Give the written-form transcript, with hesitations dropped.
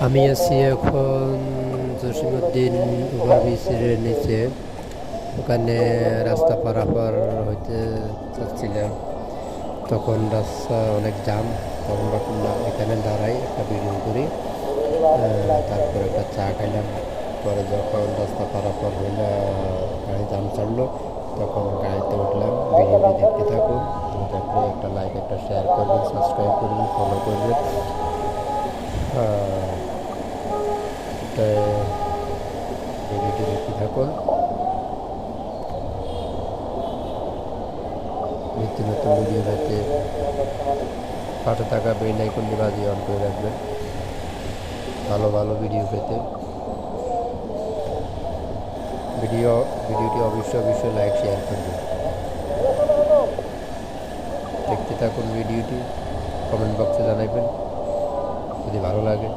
আমি আছি এখন জসিমউদ্দিন ওভারব্রিজের নিচে। ওখানে রাস্তা পারাপার হইতে চাচ্ছিলাম, তখন রাস্তা অনেক জাম। তখন ভাবলাম এখানে দাঁড়াই, একটা ভিডিও করি, তারপর একটা চা খাইলাম। পরে যখন রাস্তা পারাপার হইলা গাড়ি জাম ছাড়লো, তখন গাড়িতে উঠলাম। ভিডিওটি দেখতে থাকুন, দেখলে একটা লাইক, একটা শেয়ার করবেন, সাবস্ক্রাইব করবেন, ফলো করবেন। ভিডিওটি দেখতে থাকুন। নিত্য নতুন ভিডিও পেতে পাশে থাকা বেল আইকনটি বাজিয়ে অন করে রাখবেন, ভালো ভালো ভিডিও পেতে। ভিডিওটি অবশ্যই লাইক শেয়ার করবেন। দেখতে থাকুন ভিডিওটি, কমেন্ট বক্সে জানাবেন যদি ভালো লাগে।